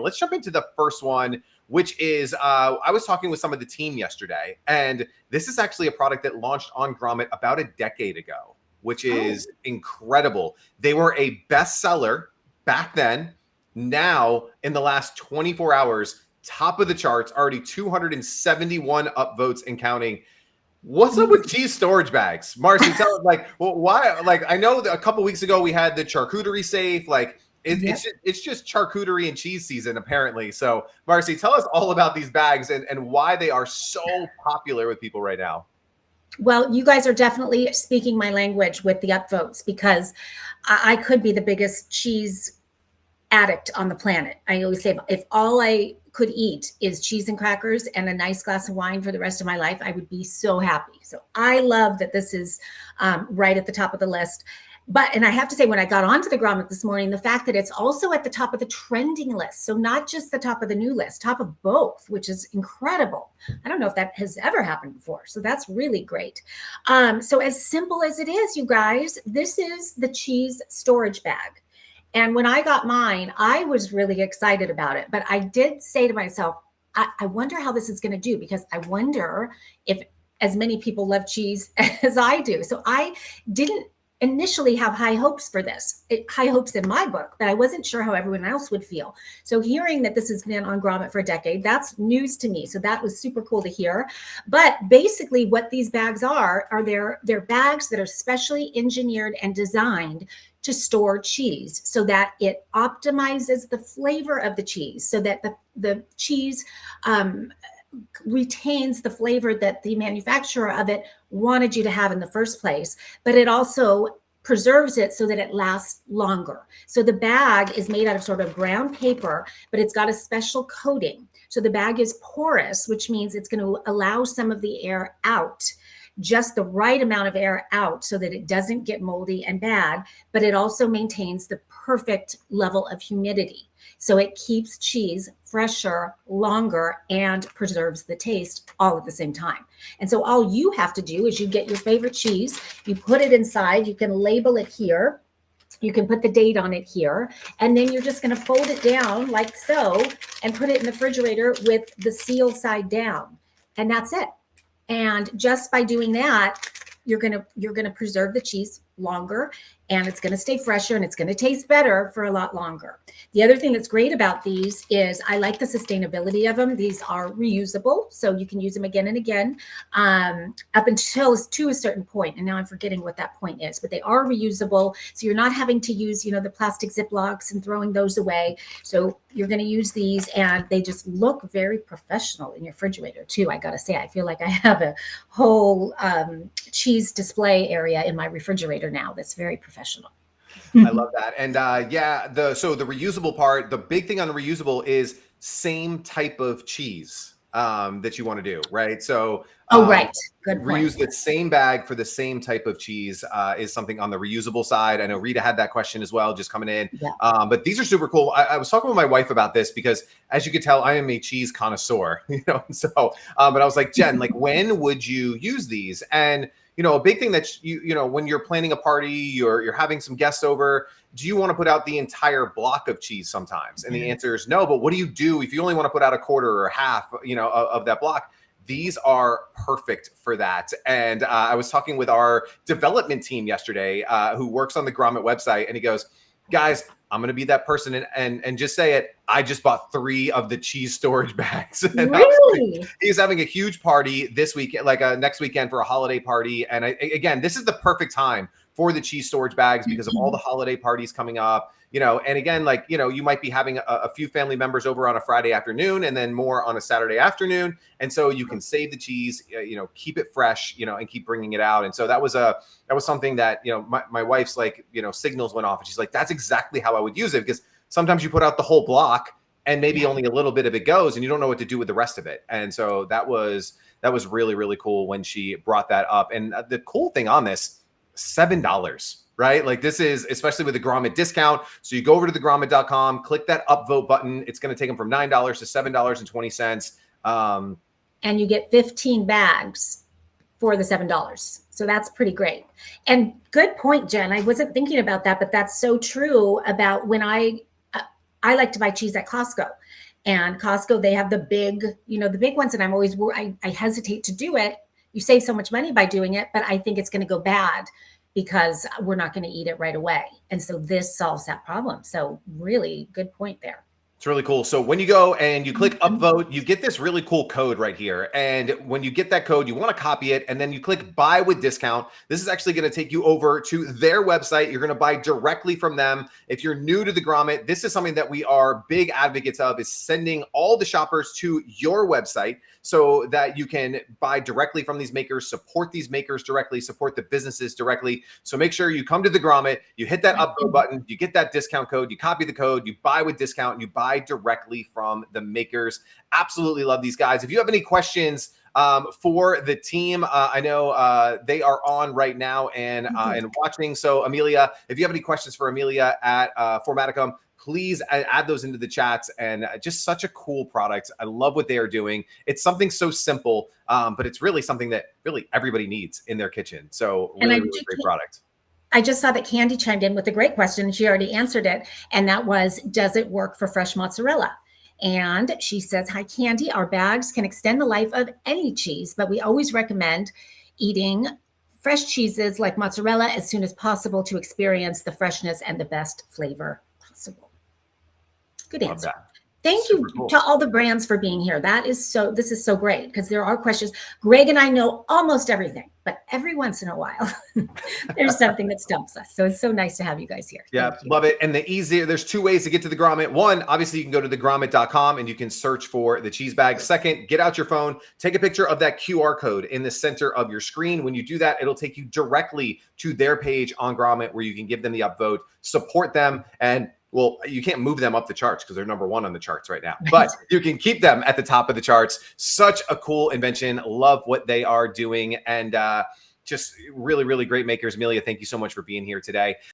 Let's jump into the first one, which is I was talking with some of the team yesterday, and this is actually a product that launched on Grommet about a decade ago, which is incredible. They were a bestseller back then. Now, in the last 24 hours, top of the charts, already 271 upvotes and counting. What's up with cheese storage bags? Marcy, tell us, like, well, why? Like, I know that a couple weeks ago we had the charcuterie safe. Like, it's just charcuterie and cheese season, apparently. So, Marcy, tell us all about these bags and why they are so popular with people right now. Well, you guys are definitely speaking my language with the upvotes, because I could be the biggest cheese addict on the planet. I always say, if all I could eat is cheese and crackers and a nice glass of wine for the rest of my life, I would be so happy. So I love that this is right at the top of the list. And I have to say, when I got onto the Grommet this morning, the fact that it's also at the top of the trending list, so not just the top of the new list, top of both, which is incredible. I don't know if that has ever happened before. So that's really great. So as simple as it is, you guys, this is the cheese storage bag. And when I got mine, I was really excited about it. But I did say to myself, I wonder how this is going to do, because I wonder if as many people love cheese as I do. So I didn't initially have high hopes for this, high hopes in my book, but I wasn't sure how everyone else would feel. So hearing that this has been on Grommet for a decade, that's news to me. So that was super cool to hear. But basically what these bags are they're bags that are specially engineered and designed to store cheese so that it optimizes the flavor of the cheese, so that the cheese retains the flavor that the manufacturer of it wanted you to have in the first place, but it also preserves it so that it lasts longer. So the bag is made out of sort of brown paper, but it's got a special coating. So the bag is porous, which means it's going to allow some of the air out, just the right amount of air out, so that it doesn't get moldy and bad, but it also maintains the perfect level of humidity. So it keeps cheese fresher, longer, and preserves the taste all at the same time. And so all you have to do is you get your favorite cheese, you put it inside, you can label it here, you can put the date on it here, and then you're just going to fold it down like so and put it in the refrigerator with the seal side down. And that's it. And just by doing that, you're going to preserve the cheese longer, and it's going to stay fresher, and it's going to taste better for a lot longer. The other thing that's great about these is I like the sustainability of them. These are reusable, so you can use them again and again up until to a certain point. And now I'm forgetting what that point is, but they are reusable. So you're not having to use, the plastic Ziplocs and throwing those away. So you're going to use these, and they just look very professional in your refrigerator too. I got to say, I feel like I have a whole cheese display area in my refrigerator now that's very professional. I love that. And so the reusable part, the big thing on the reusable is same type of cheese that you want to do, right? So right. Good point. Reuse the same bag for the same type of cheese is something on the reusable side. I know Rita had that question as well, just coming in. Yeah. But these are super cool. I was talking with my wife about this because, as you could tell, I am a cheese connoisseur, So, but I was like, Jen, like, when would you use these? And a big thing that when you're planning a party, you're having some guests over, do you want to put out the entire block of cheese sometimes? And the answer is no. But what do you do if you only want to put out a quarter or half, of that block? These are perfect for that. And I was talking with our development team yesterday, who works on the Grommet website, and he goes, guys, I'm going to be that person and just say it. I just bought 3 of the cheese storage bags. And really? He's having a huge party this weekend, like next weekend for a holiday party. And again, this is the perfect time for the cheese storage bags because of all the holiday parties coming up. And again, you might be having a few family members over on a Friday afternoon and then more on a Saturday afternoon. And so you can save the cheese, keep it fresh, and keep bringing it out. And so that was something that, my wife's signals went off, and she's like, that's exactly how I would use it, because sometimes you put out the whole block and maybe only a little bit of it goes and you don't know what to do with the rest of it. And so that was really, really cool when she brought that up. And the cool thing on this, $7. Right? Like, this is, especially with the Grommet discount. So you go over to thegrommet.com, click that upvote button. It's going to take them from $9 to $7.20. And you get 15 bags for the $7. So that's pretty great. And good point, Jen. I wasn't thinking about that, but that's so true about when I I like to buy cheese at Costco. And Costco, they have the big, the big ones. And I'm always, I hesitate to do it. You save so much money by doing it, but I think it's going to go bad because we're not going to eat it right away. And so this solves that problem. So really good point there. It's really cool. So when you go and you click upvote, you get this really cool code right here. And when you get that code, you want to copy it and then you click buy with discount. This is actually going to take you over to their website. You're going to buy directly from them. If you're new to the Grommet, this is something that we are big advocates of, is sending all the shoppers to your website so that you can buy directly from these makers, support these makers directly, support the businesses directly. So make sure you come to the Grommet, you hit that upvote button, you get that discount code, you copy the code, you buy with discount, and you buy directly from the makers. Absolutely love these guys. If you have any questions for the team, I know they are on right now and watching. So Amelia, if you have any questions for Amelia at Formaticum, please add those into the chats. And just such a cool product. I love what they are doing. It's something so simple, but it's really something that really everybody needs in their kitchen. So really great product. I just saw that Candy chimed in with a great question. She already answered it. And that was, does it work for fresh mozzarella? And she says, hi, Candy, our bags can extend the life of any cheese, but we always recommend eating fresh cheeses like mozzarella as soon as possible to experience the freshness and the best flavor possible. Good answer. Thank you to all the brands for being here. This is so great because there are questions. Greg and I know almost everything, but every once in a while, there's something that stumps us. So it's so nice to have you guys here. Yeah, love it. And there's two ways to get to the Grommet. One, obviously you can go to thegrommet.com and you can search for the cheese bag. Second, get out your phone, take a picture of that QR code in the center of your screen. When you do that, it'll take you directly to their page on Grommet where you can give them the upvote, support them, and well, you can't move them up the charts because they're number one on the charts right now, but you can keep them at the top of the charts. Such a cool invention. Love what they are doing. And just really, really great makers. Amelia, thank you so much for being here today.